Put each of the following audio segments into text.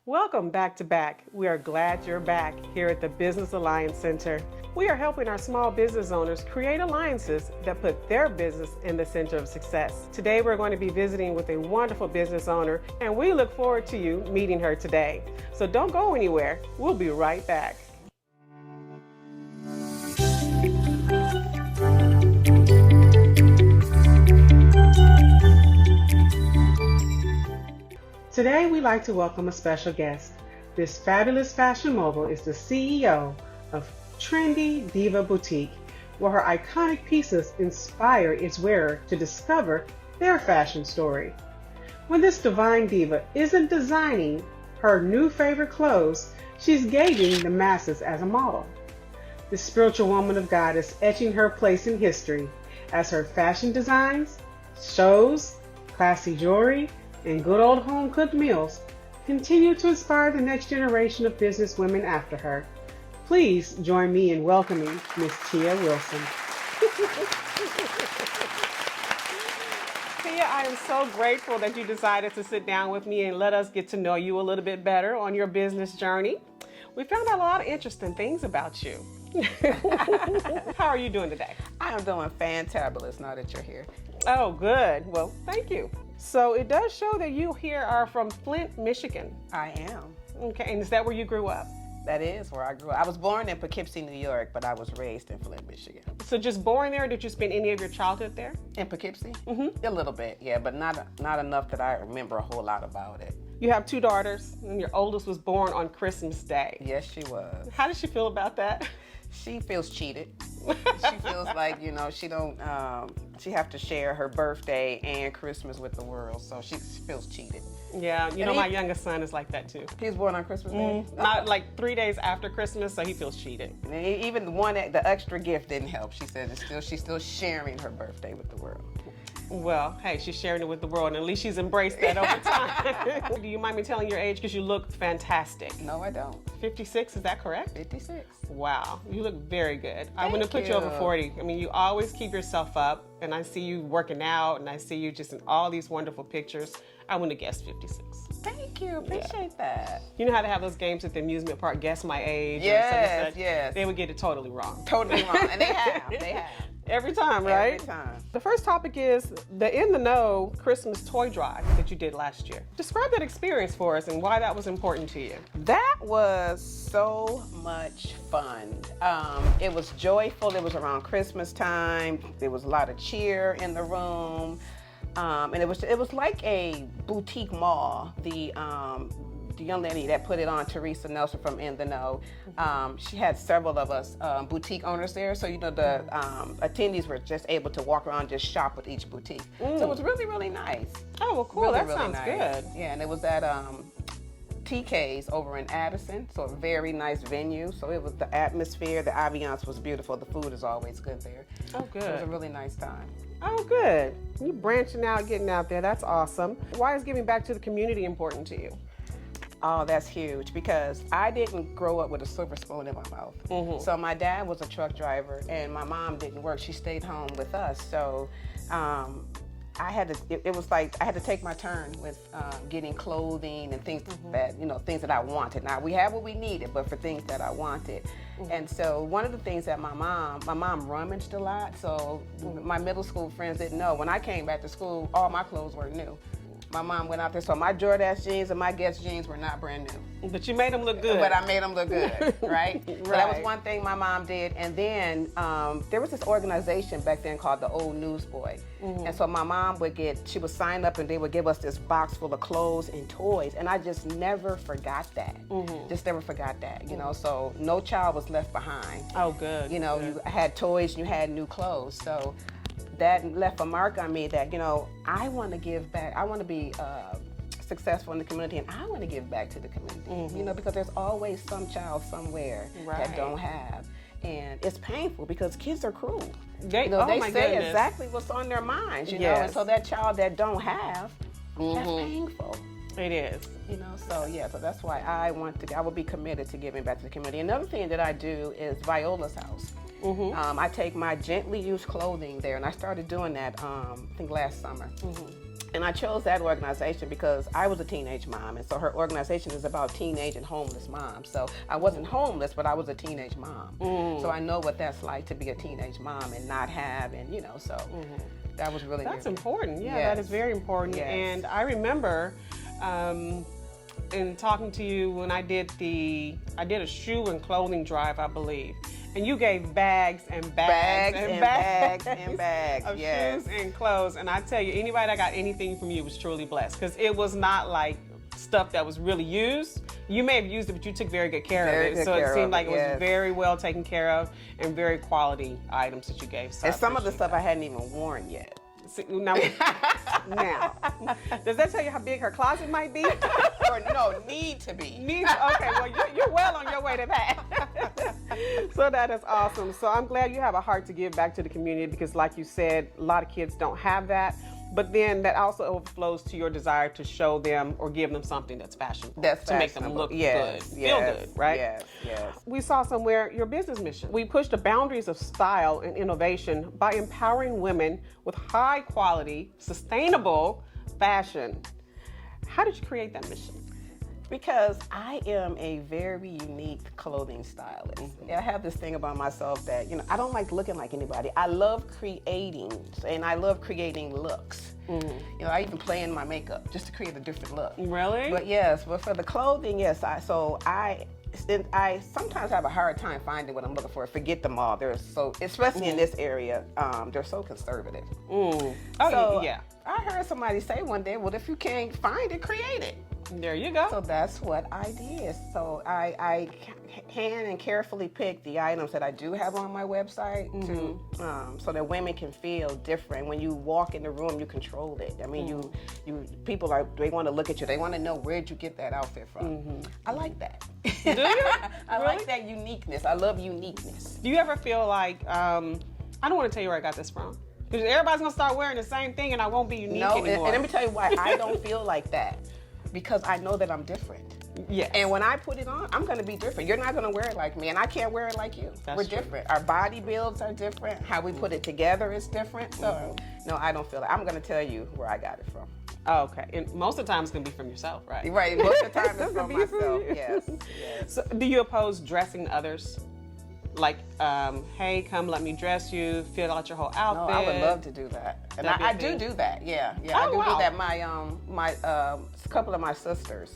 Welcome back to BAC. We are glad you're back here at the Business Alliance Center. We are helping our small business owners create alliances that put their business in the center of success. Today we're going to be visiting with a wonderful business owner, and we look forward to you meeting her today. So don't go anywhere. We'll be right back. Today, we'd like to welcome a special guest. This fabulous fashion mogul is the CEO of Trendy Diva Boutique, where her iconic pieces inspire its wearer to discover their fashion story. When this divine diva isn't designing her new favorite clothes, she's gagging the masses as a model. This spiritual woman of God is etching her place in history as her fashion designs, shows, classy jewelry, and good old home-cooked meals continue to inspire the next generation of business women after her. Please join me in welcoming Miss Tia Wilson. Tia, I am so grateful that you decided to sit down with me and let us get to know you a little bit better on your business journey. We found out a lot of interesting things about you. How are you doing today? I am doing fantabulous now that you're here. Oh, good. Well, thank you. So it does show that you here are from Flint, Michigan. I am. Okay, and is that where you grew up? That is where I grew up. I was born in Poughkeepsie, New York, but I was raised in Flint, Michigan. So just born there, or did you spend any of your childhood there? In Poughkeepsie? Mm-hmm. A little bit, yeah, but not enough that I remember a whole lot about it. You have two daughters, and your oldest was born on Christmas Day. Yes, she was. How did she feel about that? She feels cheated. She feels like, she have to share her birthday and Christmas with the world, so she feels cheated. Yeah, my youngest son is like that too. He was born on Christmas Day? Not like 3 days after Christmas, so he feels cheated. And even the extra gift didn't help. She said she's still sharing her birthday with the world. Well, hey, she's sharing it with the world, and at least she's embraced that over time. Do you mind me telling your age? Because you look fantastic. No, I don't. 56, is that correct? 56. Wow, you look very good. I'm Thank going to put you over you. 40. I mean, you always keep yourself up, and I see you working out, and I see you just in all these wonderful pictures. I want to guess 56. Thank you. Appreciate that. You know how to have those games at the amusement park, guess my age? Yes, or such? yes. They would get it totally wrong. Totally wrong. And they have. Every time, right? Every time. The first topic is the In the Know Christmas toy drive that you did last year. Describe that experience for us and why that was important to you. That was so much fun. It was joyful. It was around Christmas time. There was a lot of cheer in the room. And it was like a boutique mall. The young lady that put it on, Teresa Nelson from In the Know, she had several of us boutique owners there. So, the attendees were just able to walk around and just shop with each boutique. So it was really, really nice. Oh, well, cool. Really, that really sounds nice. good. Yeah, and it was at TK's over in Addison. So a very nice venue. So it was the atmosphere, the ambiance was beautiful. The food is always good there. Oh, good. So it was a really nice time. Oh, good. You branching out, getting out there. That's awesome. Why is giving back to the community important to you? Oh, that's huge because I didn't grow up with a silver spoon in my mouth. Mm-hmm. So my dad was a truck driver and my mom didn't work. She stayed home with us. So I had to, it was like I had to take my turn with getting clothing and things that, things that I wanted. Now we had what we needed, but for things that I wanted. And so one of the things that my mom rummaged a lot. So my middle school friends didn't know. When I came back to school, all my clothes were new. My mom went out there, so my Jordache jeans and my Guess jeans were not brand new. But you made them look good. But I made them look good, right? Right. So that was one thing my mom did. And then there was this organization back then called the Old Newsboy. And so my mom she would sign up and they would give us this box full of clothes and toys. And I just never forgot that. Just never forgot that, so no child was left behind. Oh, good. You had toys and you had new clothes. So that left a mark on me that, I want to give back. I want to be successful in the community and I want to give back to the community, because there's always some child somewhere that don't have. And it's painful because kids are cruel. They say exactly what's on their minds, and so that child that don't have, that's painful. It is. So that's why I will be committed to giving back to the community. Another thing that I do is Viola's house. I take my gently used clothing there, and I started doing that, I think last summer. And I chose that organization because I was a teenage mom, and so her organization is about teenage and homeless moms. So I wasn't homeless, but I was a teenage mom. So I know what that's like to be a teenage mom and not have, and you know, so that was really important. Yeah, yes. that is very important. Yes. And I remember in talking to you when I did a shoe and clothing drive, I believe. And you gave bags and bags and bags and bags of yes. shoes and clothes. And I tell you, anybody that got anything from you was truly blessed, because it was not like stuff that was really used. You may have used it, but you took very good care of it. So it seemed like it was very well taken care of and very quality items that you gave. So and some of the stuff I hadn't even worn yet. Now, does that tell you how big her closet might be? Or no, need to be. Okay, well, you're well on your way to that. So that is awesome. So I'm glad you have a heart to give back to the community, because like you said, a lot of kids don't have that. But then that also overflows to your desire to show them or give them something that's fashionable. To make them look good, feel good, right? Yes, yes. We saw somewhere your business mission. We push the boundaries of style and innovation by empowering women with high quality, sustainable fashion. How did you create that mission? Because I am a very unique clothing stylist. I have this thing about myself that, you know, I don't like looking like anybody. I love creating, and I love creating looks. You know, I even play in my makeup just to create a different look. Really? But yes, but for the clothing, yes, I sometimes have a hard time finding what I'm looking for. Forget them all. They're so, especially in this area, they're so conservative. Oh, so yeah. I heard somebody say one day, well, if you can't find it, create it. There you go. So that's what I did. So I hand and carefully picked the items that I do have on my website to so that women can feel different. When you walk in the room, you control it. I mean, people they want to look at you. They want to know, where'd you get that outfit from? I like that. Do you? I like that uniqueness. I love uniqueness. Do you ever feel like I don't want to tell you where I got this from, because everybody's gonna start wearing the same thing and I won't be unique anymore. And let me tell you why I don't feel like that. Because I know that I'm different. Yes. And when I put it on, I'm going to be different. You're not going to wear it like me, and I can't wear it like you. We're different. Our body builds are different. How we put it together is different. So, no, I don't feel it. I'm going to tell you where I got it from. Oh, okay. And most of the time it's going to be from yourself, right? Right. Most of the time it's from myself. Yes. So, do you oppose dressing others? Like, hey, come let me dress you, fill out your whole outfit. No, I would love to do that. And I do that. Yeah. I do that. My couple of my sisters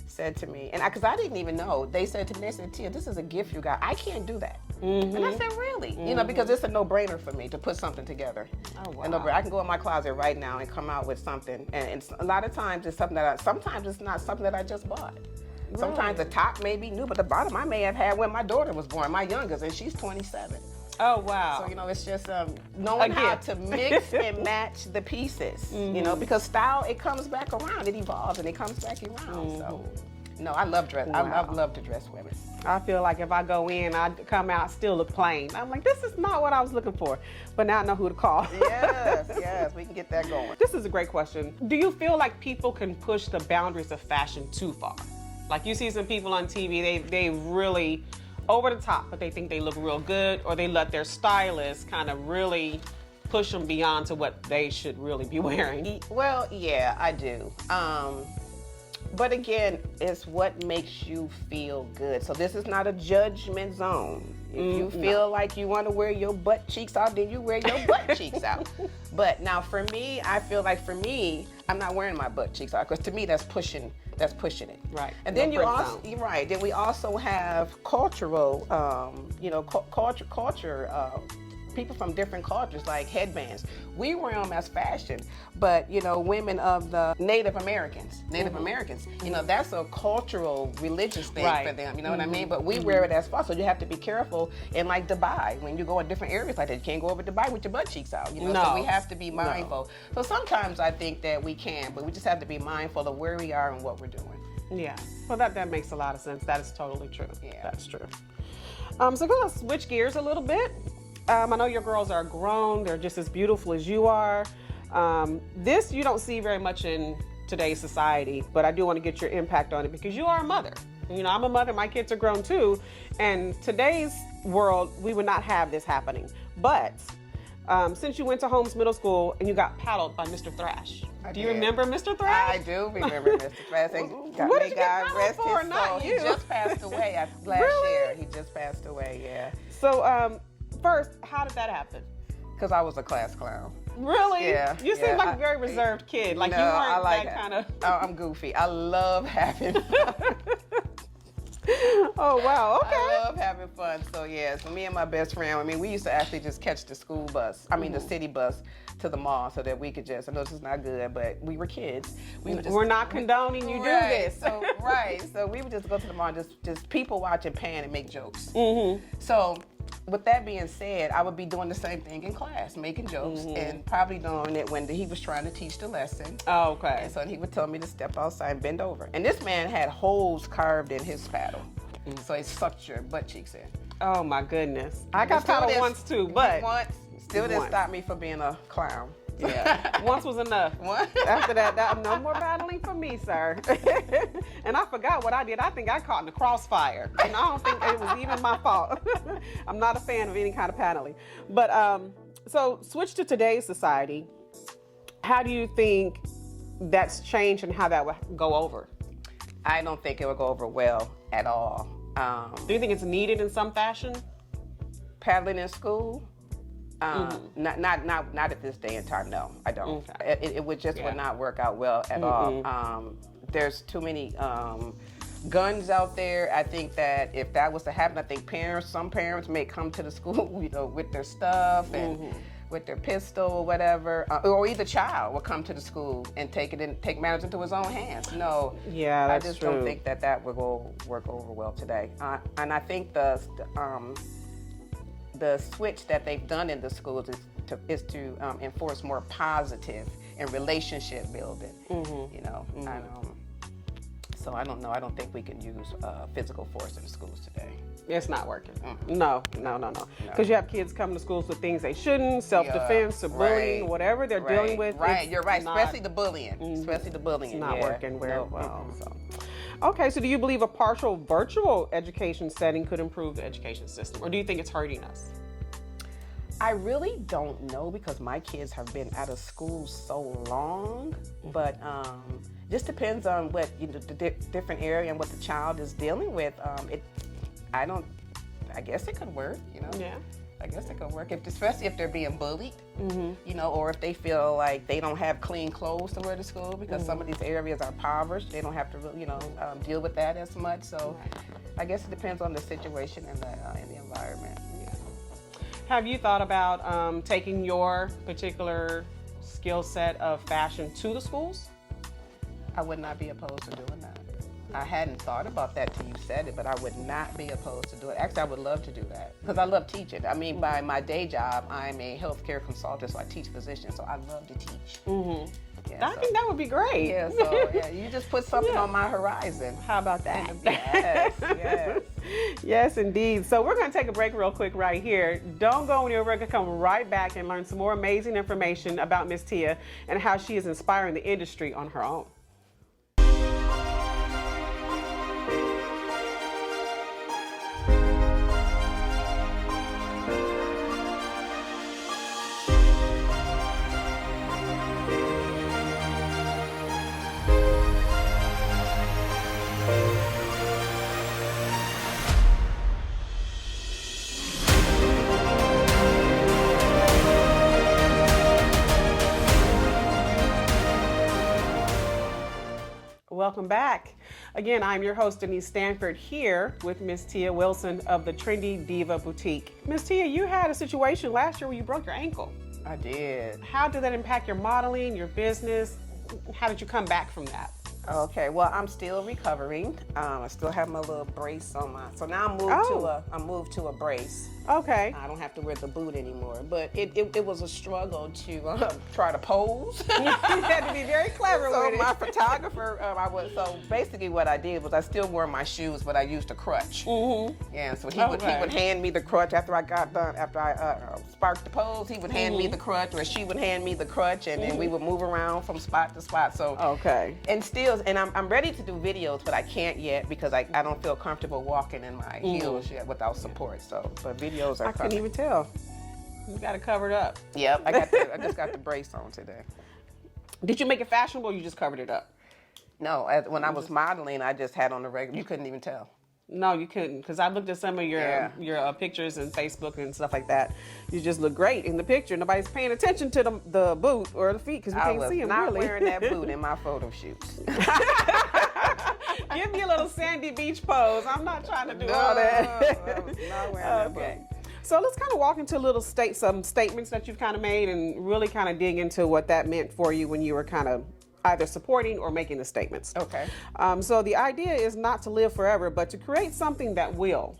said to me, and because I didn't even know, they said to me, they said, Tia, this is a gift you got. I can't do that. And I said, really? You know, because it's a no-brainer for me to put something together. Oh, wow. And I can go in my closet right now and come out with something. And a lot of times it's something sometimes it's not something that I just bought. Really? Sometimes the top may be new, but the bottom I may have had when my daughter was born, my youngest, and she's 27. Oh, wow. So, you know, it's just knowing how to mix and match the pieces, you know, because style, it comes back around. It evolves and it comes back around. So, no, I love dress. Wow. I love to dress women. I feel like if I go in, I come out, still look plain. I'm like, this is not what I was looking for. But now I know who to call. Yes, we can get that going. This is a great question. Do you feel like people can push the boundaries of fashion too far? Like, you see some people on TV, they really over the top, but they think they look real good, or they let their stylist kind of really push them beyond to what they should really be wearing. Well, yeah, I do. But again, it's what makes you feel good. So this is not a judgment zone. If you feel like you want to wear your butt cheeks out, then you wear your butt cheeks out. But now for me, I feel like I'm not wearing my butt cheeks out, because to me that's pushing it. Right. And then then we also have cultural, culture. People from different cultures, like headbands. We wear them as fashion, but you know, women of the Native Americans, you know, that's a cultural, religious thing for them. You know what I mean? But we wear it as fashion. So you have to be careful. In like Dubai, when you go in different areas like that, you can't go over Dubai with your butt cheeks out. You know, so we have to be mindful. So sometimes I think that we can, but we just have to be mindful of where we are and what we're doing. Yeah. Well, that makes a lot of sense. That is totally true. Yeah, that's true. So we're gonna switch gears a little bit. I know your girls are grown. They're just as beautiful as you are. This you don't see very much in today's society, but I do want to get your impact on it, because you are a mother. You know, I'm a mother. My kids are grown too. And today's world, we would not have this happening. But since you went to Holmes Middle School and you got paddled by Mr. Thrash. Do you remember Mr. Thrash? I do remember Mr. Thrash. What did you get paddled for? Not you. He just passed away last year. He just passed away, yeah. So, first, how did that happen? Because I was a class clown. Really? Yeah. You seem like a very reserved kid. Like, you weren't that kind of... I'm goofy. I love having fun. Oh, wow. Okay. I love having fun. So, yeah, so me and my best friend, I mean, we used to actually just catch the school bus, the city bus to the mall so that we could just, I know this is not good, but we were kids. We're not condoning you do this. So we would just go to the mall and just people watch and pan and make jokes. So, with that being said, I would be doing the same thing in class, making jokes, and probably doing it when he was trying to teach the lesson. Oh, okay. And so he would tell me to step outside and bend over. And this man had holes carved in his paddle, so it sucked your butt cheeks in. Oh my goodness. I got paddled once too, but still didn't stop me from being a clown. Yeah, once was enough. After that, no more paddling for me, sir. And I forgot what I did. I think I caught in the crossfire, and I don't think it was even my fault. I'm not a fan of any kind of paddling. But so switch to today's society. How do you think that's changed and how that would go over? I don't think it would go over well at all. Do you think it's needed in some fashion? Paddling in school? Not at this day and time. No, I don't. Okay. It would not work out well at all. There's too many guns out there. I think that if that was to happen, I think some parents may come to the school, with their stuff and with their pistol or whatever, or either child will come to the school and take matters into his own hands. No, I just don't think that would work over well today. And I think the switch that they've done in the schools is to enforce more positive and relationship building. So I don't know. I don't think we can use physical force in the schools today. It's not working. No. Because you have kids coming to schools with things they shouldn't, self-defense, bullying, whatever they're dealing with. Right, you're right. Especially the bullying. Especially the bullying. It's not working very well. So. Okay, so do you believe a partial virtual education setting could improve the education system, or do you think it's hurting us? I really don't know because my kids have been out of school so long, but just depends on what the different area and what the child is dealing with. I guess it could work, Yeah. I guess it could work, especially if they're being bullied, or if they feel like they don't have clean clothes to wear to school because some of these areas are impoverished. They don't have to, deal with that as much. So I guess it depends on the situation and the environment. Yeah. Have you thought about taking your particular skill set of fashion to the schools? I would not be opposed to doing that. I hadn't thought about that till you said it, but I would not be opposed to do it. Actually, I would love to do that because I love teaching. I mean, by my day job, I'm a healthcare consultant, so I teach physicians, so I love to teach. Yeah, I think that would be great. Yeah, so you just put something on my horizon. How about that? Yes. Yes, indeed. So we're going to take a break real quick right here. Don't go anywhere. We're going to come right back and learn some more amazing information about Miss Tia and how she is inspiring the industry on her own. Welcome back. Again, I'm your host, Denise Stanford, here with Miss Tia Wilson of the Trendy Diva Boutique. Miss Tia, you had a situation last year where you broke your ankle. I did. How did that impact your modeling, your business? How did you come back from that? Okay, well, I'm still recovering. I still have my little brace on so now I'm moved to a brace. Okay. I don't have to wear the boot anymore, but it was a struggle to try to pose. You had to be very clever with it. So my photographer, so basically what I did was I still wore my shoes, but I used a crutch. Yeah, so he would hand me the crutch after I got done, after I sparked the pose, he would hand me the crutch, or she would hand me the crutch, and then we would move around from spot to spot. So and still, and I'm ready to do videos, but I can't yet because I don't feel comfortable walking in my heels yet without support. So, but videos are coming. I couldn't even tell. You got to cover it up. Yep, I just got the brace on today. Did you make it fashionable or you just covered it up? No, when I was modeling, I just had on the regular. You couldn't even tell. No, you couldn't, because I looked at some of your pictures and Facebook and stuff like that. You just look great in the picture. Nobody's paying attention to the boot or the feet because we can't see them. I was really. not wearing that boot in my photo shoots. Give me a little sandy beach pose. I'm not trying to do all that. I was not wearing that boot. So let's kind of walk into some statements that you've kind of made and really kind of dig into what that meant for you when you were kind of either supporting or making the statements. Okay. So the idea is not to live forever, but to create something that will.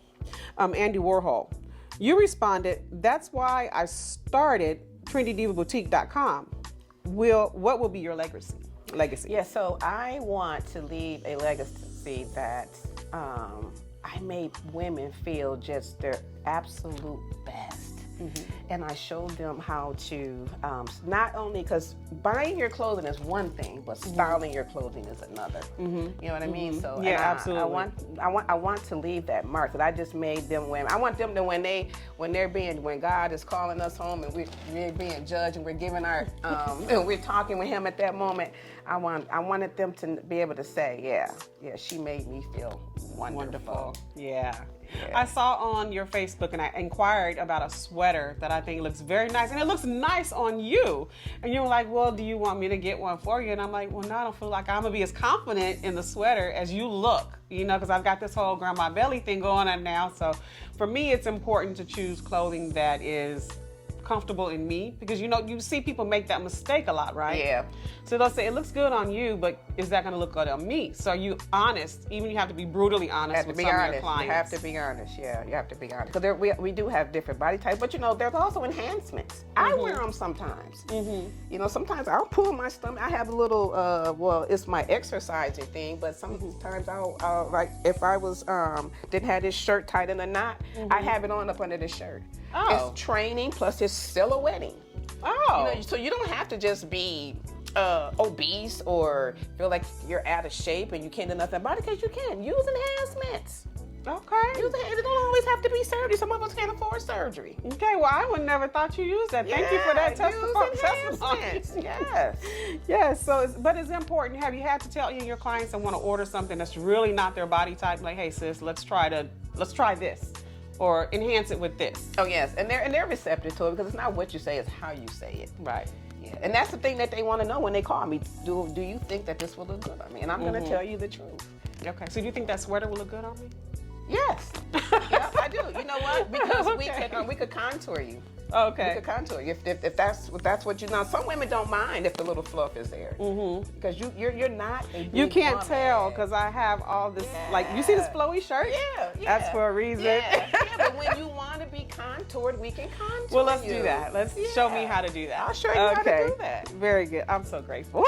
Andy Warhol, you responded, that's why I started TrendyDivaBoutique.com. What will be your legacy? Yeah, so I want to leave a legacy that I made women feel just their absolute best. And I showed them how to, not only, because buying your clothing is one thing, but styling your clothing is another. You know what I mean? So yeah, absolutely. I want to leave that mark that I just made them women. I want them to when God is calling us home and we're being judged and we're giving our and we're talking with Him at that moment. I wanted them to be able to say, yeah, she made me feel wonderful. Yeah. I saw on your Facebook and I inquired about a sweater that I think looks very nice and it looks nice on you. And you were like, well, do you want me to get one for you? And I'm like, well, no, I don't feel like I'm gonna be as confident in the sweater as you look, because I've got this whole grandma belly thing going on now. So for me, it's important to choose clothing that is comfortable in me, because you see people make that mistake a lot, right? Yeah. So they'll say it looks good on you, but is that going to look good on me? So are you honest? Even you have to be brutally honest with some of your clients. You have to be honest. Yeah, you have to be honest. Because we do have different body types, but there's also enhancements. I wear them sometimes. Sometimes I'll pull my stomach. I have a little, it's my exercising thing, but sometimes I'll like if I was didn't have this shirt tight in a knot, I have it on up under the shirt. Oh. It's training plus it's silhouetting. Oh. So you don't have to just be obese or feel like you're out of shape and you can't do nothing about it, because you can use enhancements. Okay. It don't always have to be surgery. Some of us can't afford surgery. Okay, well, I would never thought you used that. Thank you for that testimony. Yes. Yes, but it's important. Have you had to tell your clients that want to order something that's really not their body type, like, hey sis, let's try this, or enhance it with this? Oh yes, and they're receptive to it, because it's not what you say, it's how you say it. Right. Yeah. And that's the thing that they want to know when they call me. Do you think that this will look good on me? And I'm going to tell you the truth. Okay. So do you think that sweater will look good on me? Yes. Yeah, I do. You know what? Because we could contour you. Okay. We could contour you if that's what you know. Some women don't mind if the little fluff is there. Because you're not a big You can't woman. Tell, because I have all this, like, you see this flowy shirt? Yeah. That's for a reason. Yeah, but when you want to be contoured, we can contour Well, let's you. do that. Let's show me how to do that. I'll show you how to do that. Very good. I'm so grateful.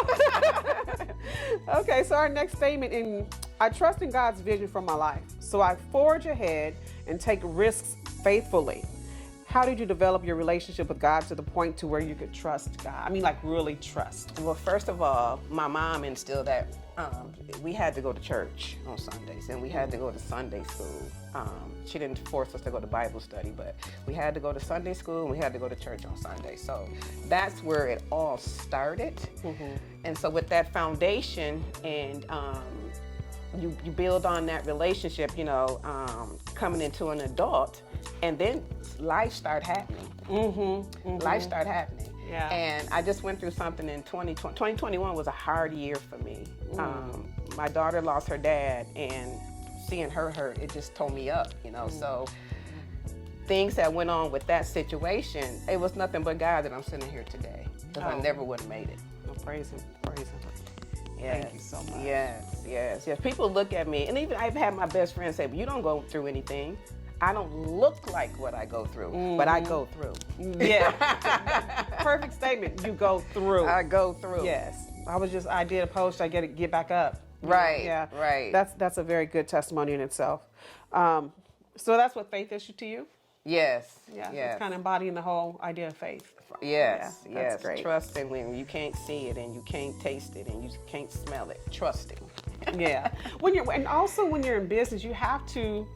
Okay, so our next statement I trust in God's vision for my life, so I forge ahead and take risks faithfully. How did you develop your relationship with God to the point to where you could trust God? I mean, like, really trust. Well, first of all, my mom instilled that we had to go to church on Sundays, and we had to go to Sunday school. She didn't force us to go to Bible study, but we had to go to Sunday school and we had to go to church on Sunday. So that's where it all started. And so with that foundation, and you build on that relationship, coming into an adult, and then life started happening. Life started happening. Yeah. And I just went through something in 2020. 2021 was a hard year for me. My daughter lost her dad, and seeing her hurt, it just tore me up, So things that went on with that situation, it was nothing but God that I'm sitting here today, because I never would have made it. Oh, praise Him. Praise Him. Yes. Thank you so much. Yes. People look at me, and even I've had my best friend say, "But you don't go through anything." I don't look like what I go through, but I go through. Yeah. Perfect statement. You go through. I go through. Yes. I did a post, I get back up. Right. Yeah. Right. That's a very good testimony in itself. So that's what faith is to you? Yes. Yeah. Yes. It's kind of embodying the whole idea of faith. Yes. Yeah, Yes. that's great. Trusting when you can't see it and you can't taste it and you can't smell it. Trusting. Yeah. And also when you're in business, you have to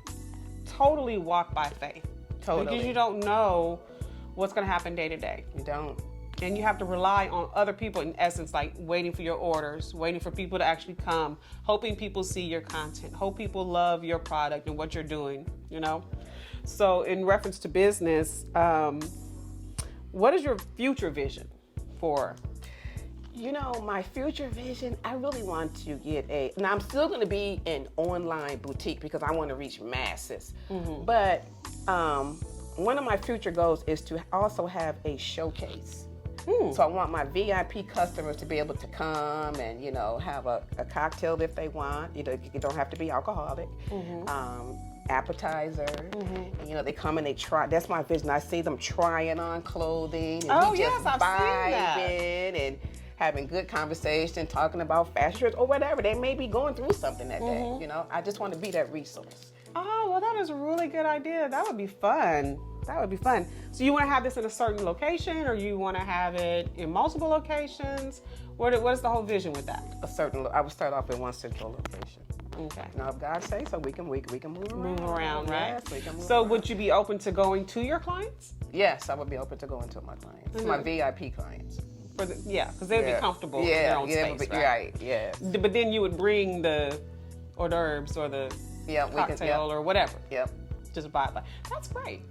totally walk by faith. Totally. Because you don't know what's going to happen day to day. You don't. And you have to rely on other people, in essence, like waiting for your orders, waiting for people to actually come, hoping people see your content, hope people love your product and what you're doing, you know? So in reference to business, what is your future vision for? You know, my future vision, I really want to get now I'm still going to be an online boutique because I want to reach masses. But one of my future goals is to also have a showcase. So I want my VIP customers to be able to come and, you know, have a cocktail if they want. You know, you don't have to be alcoholic. Appetizer. And, you know, they come and they try. That's my vision. I see them trying on clothing. And we just I've seen that. and having good conversation, talking about fashion trends or whatever. They may be going through something that day. You know, I just want to be that resource. Oh, well, that is a really good idea. That would be fun. That would be fun. So you want to have this in a certain location, or you want to have it in multiple locations? What is the whole vision with that? I would start off in one central location. Okay. Now, if God says so, we can move around. Move around, right? Yes, we can move So around. would you be open to going to your clients? Yes, I would be open to going to my clients, my VIP clients. Because they'd be comfortable in their own space, right? Yes. But then you would bring the hors d'oeuvres or the cocktail or whatever. Yep. Just buy it. That's great.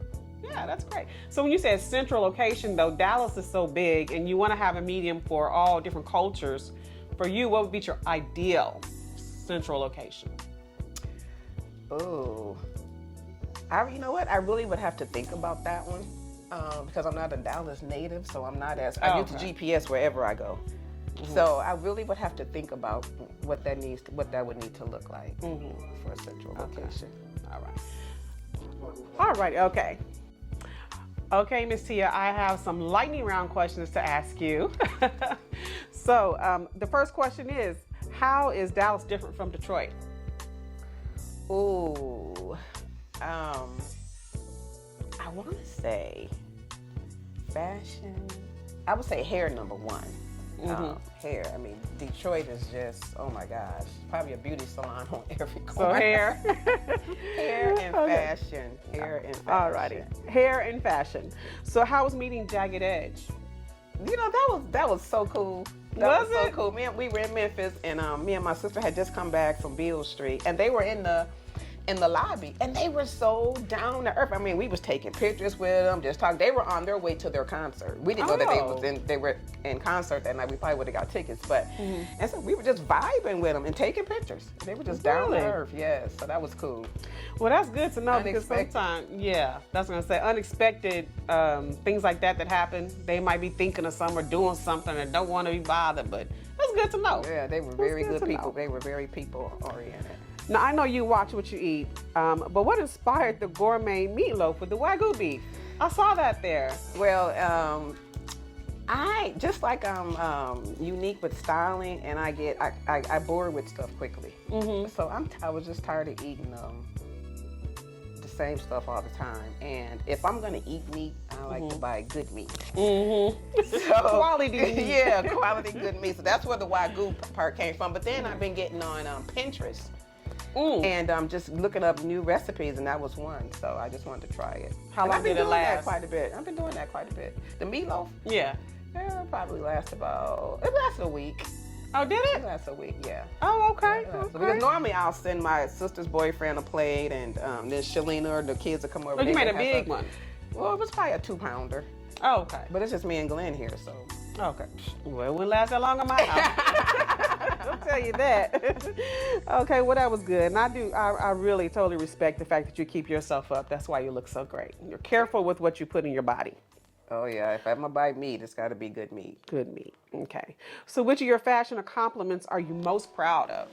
Yeah, that's great. So when you say central location, though, Dallas is so big and you want to have a medium for all different cultures, for you, what would be your ideal central location? Oh, you know what? I really would have to think about that one because I'm not a Dallas native, so I'm not as I use the GPS wherever I go. So I really would have to think about what that would need to look like for a central location. All right. Okay. Okay, Miss Tia, I have some lightning round questions to ask you. So the first question is, how is Dallas different from Detroit? Ooh, I want to say fashion. I would say hair number one. Hair. I mean, Detroit is just, oh my gosh, probably a beauty salon on every corner. So hair. Hair and fashion. Hair and fashion. Alrighty. Hair and fashion. So how was meeting Jagged Edge? You know, that was so cool. That was so cool. We were in Memphis, and me and my sister had just come back from Beale Street, and they were in the lobby, and they were so down to earth. I mean, we was taking pictures with them, just talking. They were on their way to their concert. We didn't know that they were in concert that night. We probably would have got tickets, but and so we were just vibing with them and taking pictures. They were just down to earth. Yes, so that was cool. Well, that's good to know because sometimes, that's what I'm gonna say. Unexpected things like that happen. They might be thinking of something or doing something and don't want to be bothered, but that's good to know. Yeah, they were very good people. They were very people oriented. Now, I know you watch what you eat, but what inspired the gourmet meatloaf with the Wagyu beef? I saw that there. Well, I just like I'm unique with styling, and I bore with stuff quickly. So I was just tired of eating the same stuff all the time. And if I'm gonna eat meat, I like to buy good meat. So, quality meat. Yeah, quality good meat. So that's where the Wagyu part came from. But then I've been getting on Pinterest. And just looking up new recipes, and that was one. So I just wanted to try it. How long did it last? Quite a bit. I've been doing that quite a bit. The meatloaf? Yeah. It probably lasted a week. Oh, did it? It lasted a week, yeah. Oh, okay. So because normally I'll send my sister's boyfriend a plate, and then Shalina or the kids will come over. Oh, you made a big one. Well, it was probably a 2-pounder. Oh, okay. But it's just me and Glenn here, so. Okay. Well, it wouldn't last that long in my house. I'll tell you that. Okay, well, that was good. And I really totally respect the fact that you keep yourself up. That's why you look so great. You're careful with what you put in your body. Oh, yeah. If I'm going to buy meat, it's got to be good meat. Good meat. Okay. So which of your fashion accomplishments are you most proud of?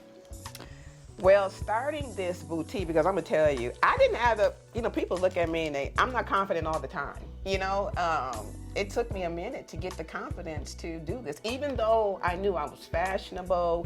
Well, starting this boutique, because I'm going to tell you, I didn't have people look at me and I'm not confident all the time. It took me a minute to get the confidence to do this. Even though I knew I was fashionable,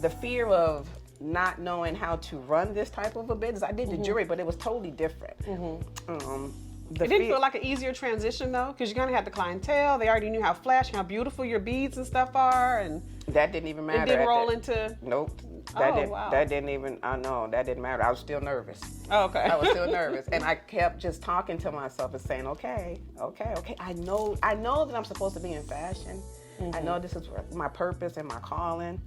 the fear of not knowing how to run this type of a business. I did the jewelry, but it was totally different. It didn't feel like an easier transition, though, because you're going to have the clientele. They already knew how flashy, how beautiful your beads and stuff are. And that didn't even matter. It didn't roll into... Nope. That didn't even, I know, that didn't matter. I was still nervous. Oh, okay. I was still nervous. And I kept just talking to myself and saying, okay. I know that I'm supposed to be in fashion. I know this is my purpose and my calling.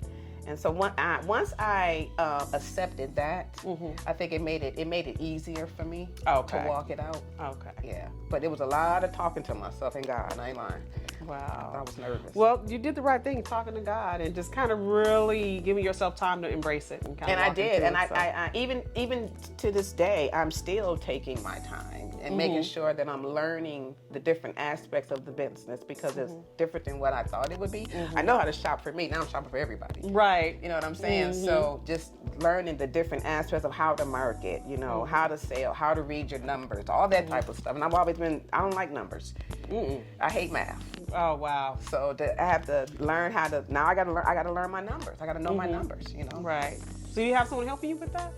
And so once I accepted that, I think it made it easier for me to walk it out. Okay. Yeah. But it was a lot of talking to myself and God. I ain't lying. Wow. I was nervous. Well, you did the right thing, talking to God and just kind of really giving yourself time to embrace it. And I did. And I even to this day, I'm still taking my time and making sure that I'm learning the different aspects of the business because it's different than what I thought it would be. I know how to shop for me. Now I'm shopping for everybody. Right. You know what I'm saying? So just learning the different aspects of how to market, you know, how to sell, how to read your numbers, all that type of stuff. And I've always been, I don't like numbers. I hate math. Oh, wow. So I have to learn how to, now I got to learn my numbers. I got to know my numbers, you know? Right. So you have someone helping you with that?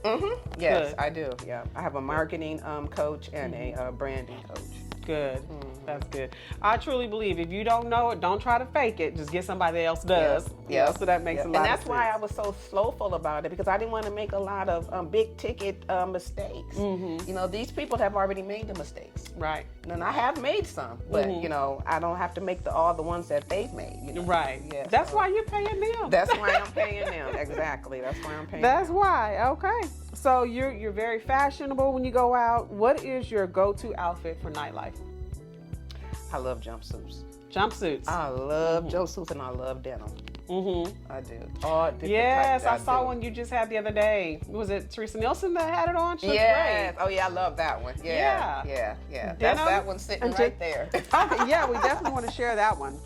Yes, Good. I do. Yeah. I have a marketing coach and a branding coach. Good. That's good. I truly believe if you don't know it, don't try to fake it. Just get somebody else does. Yeah. So that makes a lot of sense. And that's why I was so slowful about it because I didn't want to make a lot of big ticket mistakes. You know, these people have already made the mistakes. Right. And I have made some, but you know, I don't have to make all the ones that they've made. You know? Right. Yeah. That's why you're paying them. That's why I'm paying them. Exactly. That's why I'm paying. That's why. Okay. So you're very fashionable when you go out. What is your go-to outfit for nightlife? I love jumpsuits. Jumpsuits. I love jumpsuits and I love denim. I do. Yes, I saw one you just had the other day. Was it Teresa Nielsen that had it on? She was yes. great. Oh yeah, I love that one. Yeah. That's Denim that one sitting and right there. Okay, yeah, we definitely want to share that one.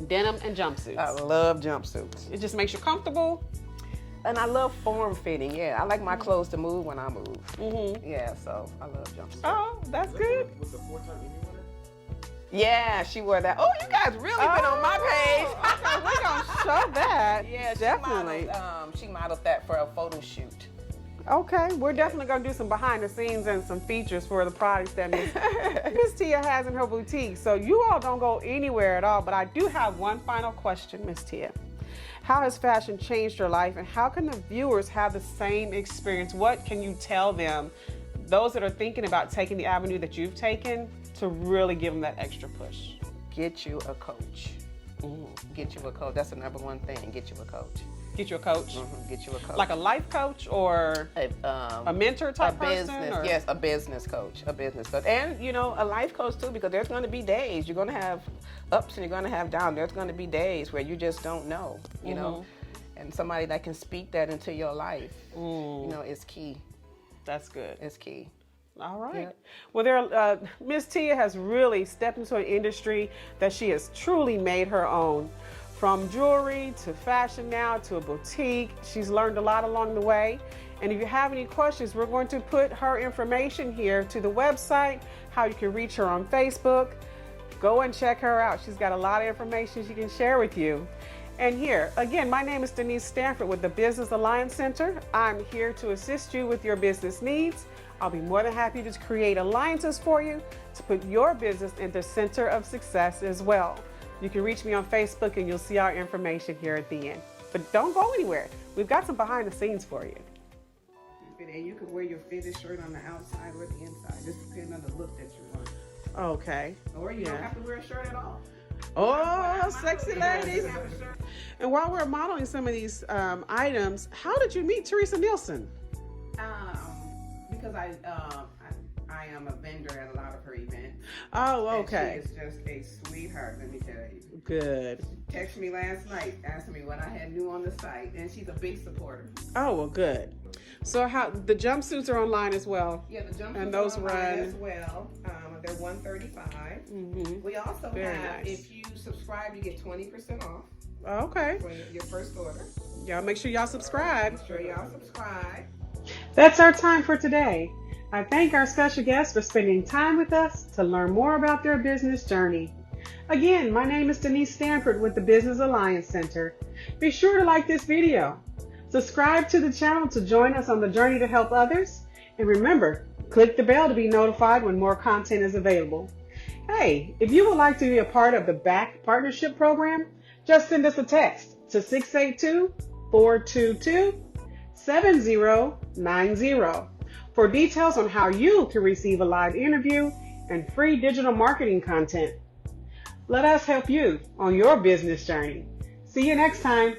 Denim and jumpsuits. I love jumpsuits. It just makes you comfortable. And I love form fitting. Yeah, I like my clothes to move when I move. Yeah, so I love jumpsuits. Oh, that's good. Was the 4-time Emmy winner? Yeah, she wore that. Oh, you guys really been on my page. Okay, we're gonna show that. Yeah, definitely. She modeled that for a photo shoot. Okay, we're definitely gonna do some behind the scenes and some features for the products that Miss Tia has in her boutique. So you all don't go anywhere at all. But I do have one final question, Miss Tia. How has fashion changed your life, and how can the viewers have the same experience? What can you tell them, those that are thinking about taking the avenue that you've taken, to really give them that extra push? Get you a coach. Get you a coach. That's the number one thing. Get you a coach. Get you a coach? Get you a coach. Like a life coach or a mentor type person? Business, yes, a business coach. A business coach. And, you know, a life coach too, because there's going to be days. You're going to have ups and you're going to have downs. There's going to be days where you just don't know, you know. And somebody that can speak that into your life, you know, is key. That's good. It's key. All right. Yep. Well, Miss Tia has really stepped into an industry that she has truly made her own. From jewelry to fashion now to a boutique, she's learned a lot along the way. And if you have any questions, we're going to put her information here to the website, how you can reach her on Facebook. Go and check her out. She's got a lot of information she can share with you. And here, again, my name is Denice Stanford with the Business Alliance Center. I'm here to assist you with your business needs. I'll be more than happy to create alliances for you to put your business in the center of success as well. You can reach me on Facebook and you'll see our information here at the end. But don't go anywhere. We've got some behind the scenes for you. And you can wear your fitted shirt on the outside or the inside, just depending on the look that you want. Okay. Or you don't have to wear a shirt at all. Oh, sexy ladies. And while we're modeling some of these items, how did you meet Teresa Nielsen? Because I am a vendor at a lot of her events. Oh, okay. And she is just a sweetheart, let me tell you. Good. She texted me last night, asking me what I had new on the site, and she's a big supporter. Oh, well, good. So how the jumpsuits are online as well? Yeah, the jumpsuits and those are online run as well. They're $135. We also Very have, nice. if you subscribe, you get 20% off Okay. for your first order. Y'all make sure y'all subscribe. Make sure y'all subscribe. That's our time for today. I thank our special guests for spending time with us to learn more about their business journey. Again, my name is Denice Stanford with the Business Alliance Center. Be sure to like this video. Subscribe to the channel to join us on the journey to help others. And remember, click the bell to be notified when more content is available. Hey, if you would like to be a part of the BAC Partnership Program, just send us a text to 682-422 888-888-7090 for details on how you can receive a live interview and free digital marketing content. Let us help you on your business journey. See you next time.